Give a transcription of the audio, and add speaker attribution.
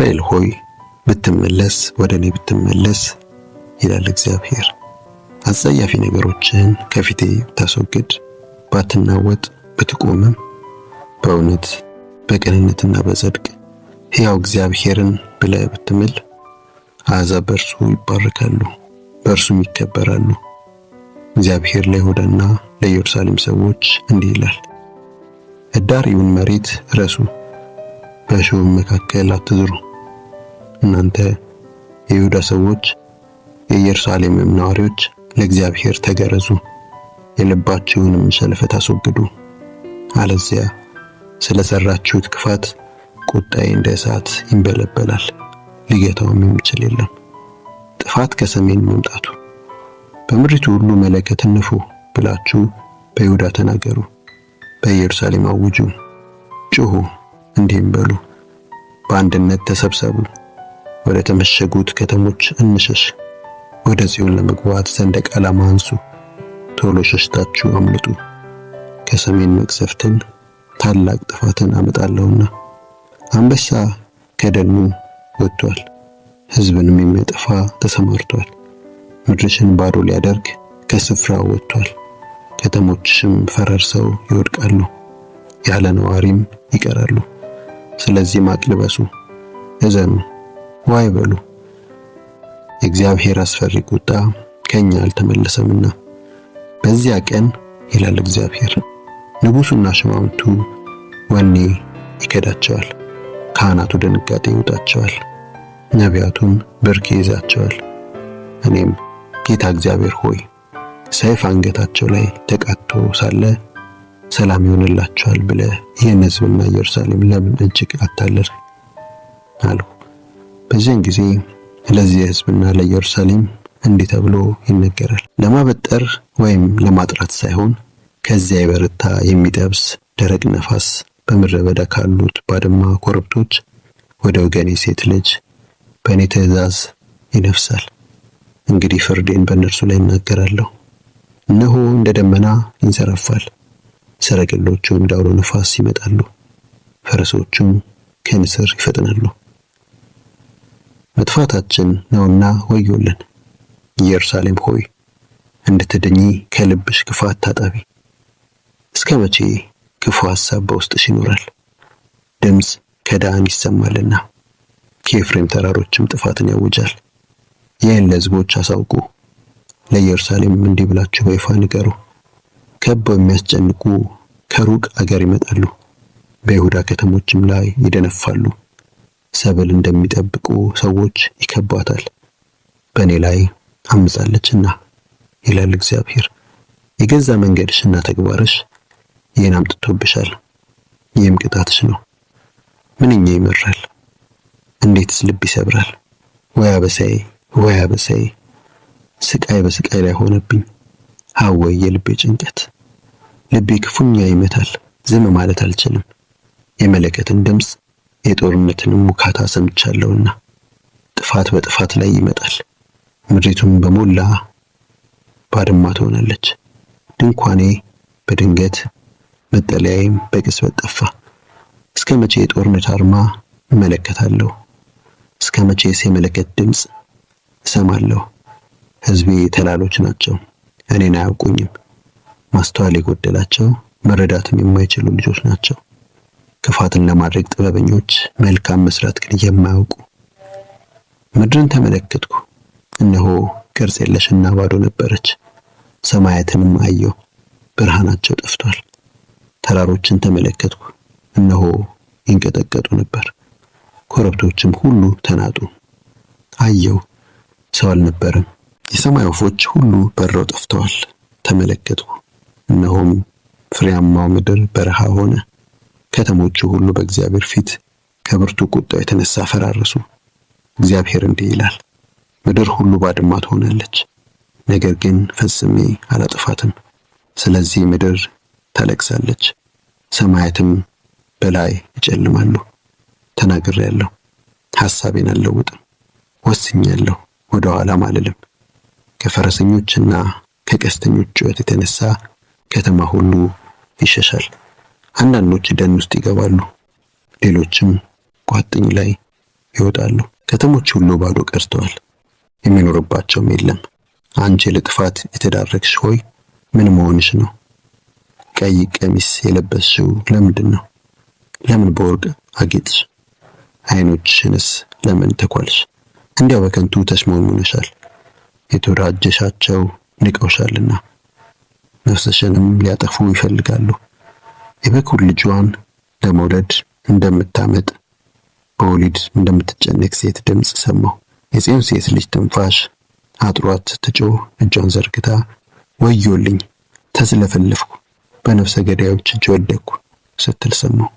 Speaker 1: እስራኤል ሆይ ብትመለስ ወደ እኔ ብትመለስ ይላል እግዚአብሔር። አጸያፊ ነገሮችን ከፊቴ ብታስወግድ ባትናወጥ ብትቆምም በእውነት በቅንነትና በጽድቅ ሕያው እግዚአብሔርን ብለህ ብትምል አሕዛብ በእርሱ ይባረካሉ፣ በእርሱም ይከበራሉ። እግዚአብሔር ለይሁዳና ለኢየሩሳሌም ሰዎች እንዲህ ይላል፣ እዳሪውን መሬት ረሱ፣ በእሾህም መካከል አትዝሩ። እናንተ የይሁዳ ሰዎች የኢየሩሳሌምም ነዋሪዎች ለእግዚአብሔር ተገረዙ፣ የልባችሁንም ሸለፈት አስወግዱ። አለዚያ ስለሰራችሁት ክፋት ቁጣዬ እንደ እሳት ይንበለበላል፣ ሊገታውም የሚችል የለም። ጥፋት ከሰሜን መምጣቱ በምድሪቱ ሁሉ መለከትን ንፉ ብላችሁ በይሁዳ ተናገሩ፣ በኢየሩሳሌም አውጁ፣ ጩኹ፣ እንዲህም በሉ፣ በአንድነት ተሰብሰቡ፣ ወደ ተመሸጉት ከተሞች እንሸሽ፣ ወደ ጽዮን ለመግባት ሰንደቅ ዓላማ አንሱ፣ ቶሎ ሸሽታችሁ አምልጡ። ከሰሜን መቅሰፍትን ታላቅ ጥፋትን አመጣለሁና። አንበሳ ከደኑ ወጥቷል፣ ሕዝብንም የሚያጠፋ ተሰማርቷል። ምድርሽን ባዶ ሊያደርግ ከስፍራው ወጥቷል። ከተሞችሽም ፈራርሰው ይወድቃሉ፣ ያለ ነዋሪም ይቀራሉ። ስለዚህ ማቅ ልበሱ፣ እዘኑ፣ ዋይ በሉ። የእግዚአብሔር አስፈሪ ቁጣ ከኛ አልተመለሰምና። በዚያ ቀን ይላል እግዚአብሔር፣ ንጉሡና ሹማምንቱ ወኔ ይከዳቸዋል፣ ካህናቱ ድንጋጤ ይውጣቸዋል፣ ነቢያቱም ብርክ ይይዛቸዋል። እኔም ጌታ እግዚአብሔር ሆይ ሰይፍ አንገታቸው ላይ ተቃጥቶ ሳለ ሰላም ይሆንላቸዋል ብለህ ይህን ሕዝብና ኢየሩሳሌም ለምን እጅግ አታለልህ አልሁ። በዚያን ጊዜ ለዚህ ሕዝብና ለኢየሩሳሌም እንዲህ ተብሎ ይነገራል፣ ለማበጠር ወይም ለማጥራት ሳይሆን ከዚያ የበረታ የሚጠብስ ደረቅ ነፋስ በምድረ በዳ ካሉት ባድማ ኮረብቶች ወደ ወገኔ ሴት ልጅ በእኔ ትእዛዝ ይነፍሳል። እንግዲህ ፍርዴን በእነርሱ ላይ እናገራለሁ። እነሆ እንደ ደመና ይንሰራፋል፣ ሰረገሎቹ እንደ አውሎ ነፋስ ይመጣሉ፣ ፈረሶቹም ከንስር ይፈጥናሉ። መጥፋታችን ነውና ወዮልን። ኢየሩሳሌም ሆይ እንድትድኚ ከልብሽ ክፋት ታጠቢ። እስከ መቼ ክፉ ሐሳብ በውስጥሽ ይኖራል? ድምፅ ከዳን ይሰማልና ከኤፍሬም ተራሮችም ጥፋትን ያውጃል። ይህን ለሕዝቦች አሳውቁ፣ ለኢየሩሳሌም እንዲህ ብላችሁ በይፋ ንገሩ። ከበው የሚያስጨንቁ ከሩቅ አገር ይመጣሉ፣ በይሁዳ ከተሞችም ላይ ይደነፋሉ። ሰብል እንደሚጠብቁ ሰዎች ይከቧታል፣ በእኔ ላይ አምጻለችና ይላል እግዚአብሔር። የገዛ መንገድሽና ተግባርሽ ይህን አምጥቶብሻል፣ ይህም ቅጣትሽ ነው። ምንኛ ይመራል! እንዴትስ ልብ ይሰብራል! ወይ አበሳዬ፣ ወይ አበሳዬ! ስቃይ በስቃይ ላይ ሆነብኝ። ሀወይ የልቤ ጭንቀት! ልቤ ክፉኛ ይመታል፣ ዝም ማለት አልችልም። የመለከትን ድምፅ የጦርነትንም ሙካታ ሰምቻለሁና ጥፋት በጥፋት ላይ ይመጣል። ምድሪቱም በሞላ ባድማ ትሆናለች። ድንኳኔ በድንገት መጠለያዬም በቅጽበት ጠፋ። እስከ መቼ የጦርነት አርማ እመለከታለሁ? እስከ መቼስ የመለከት ድምፅ እሰማለሁ? ሕዝቤ ተላሎች ናቸው፣ እኔን አያውቁኝም። ማስተዋል የጎደላቸው መረዳትም የማይችሉ ልጆች ናቸው። ክፋትን ለማድረግ ጥበበኞች፣ መልካም መስራት ግን የማያውቁ። ምድርን ተመለከትኩ፣ እነሆ ቅርጽ የለሽና ባዶ ነበረች። ሰማያትንም አየሁ፣ ብርሃናቸው ጠፍቷል። ተራሮችን ተመለከትኩ፣ እነሆ ይንቀጠቀጡ ነበር። ኮረብቶችም ሁሉ ተናጡ። አየሁ፣ ሰው አልነበረም። የሰማይ ወፎች ሁሉ በረው ጠፍተዋል። ተመለከትኩ፣ እነሆም ፍሬያማው ምድር በረሃ ሆነ። ከተሞቹ ሁሉ በእግዚአብሔር ፊት ከብርቱ ቁጣ የተነሳ ፈራረሱ። እግዚአብሔር እንዲህ ይላል፣ ምድር ሁሉ ባድማ ትሆናለች፣ ነገር ግን ፈጽሜ አላጠፋትም። ስለዚህ ምድር ታለቅሳለች፣ ሰማያትም በላይ ይጨልማሉ። ተናግሬያለሁ፣ ሐሳቤን አልለውጥም። ወስኛለሁ፣ ወደ ኋላም አልልም። ከፈረሰኞችና ከቀስተኞች ጩኸት የተነሳ ከተማ ሁሉ ይሸሻል። አንዳንዶች ደን ውስጥ ይገባሉ፣ ሌሎችም ቋጥኝ ላይ ይወጣሉ። ከተሞች ሁሉ ባዶ ቀርተዋል፣ የሚኖርባቸውም የለም። አንቺ ለጥፋት የተዳረግሽ ሆይ ምን መሆንሽ ነው? ቀይ ቀሚስ የለበስሽው ለምንድን ነው? ለምን በወርቅ አጌጥሽ? አይኖችሽንስ ለምን ተኳልሽ? እንዲያው በከንቱ ተሽሞንሙነሻል። የተወዳጀሻቸው ንቀውሻልና ነፍስሽንም ሊያጠፉ ይፈልጋሉ። የበኩር ልጇን ለመውለድ እንደምታመጥ በወሊድ እንደምትጨነቅ ሴት ድምፅ ሰማሁ። የጽዮን ሴት ልጅ ትንፋሽ አጥሯት ትጮህ እጇን ዘርግታ ወዮልኝ ተዝለፈለፍኩ በነፍሰ ገዳዮች እጅ ወደቅኩ ስትል ሰማሁ።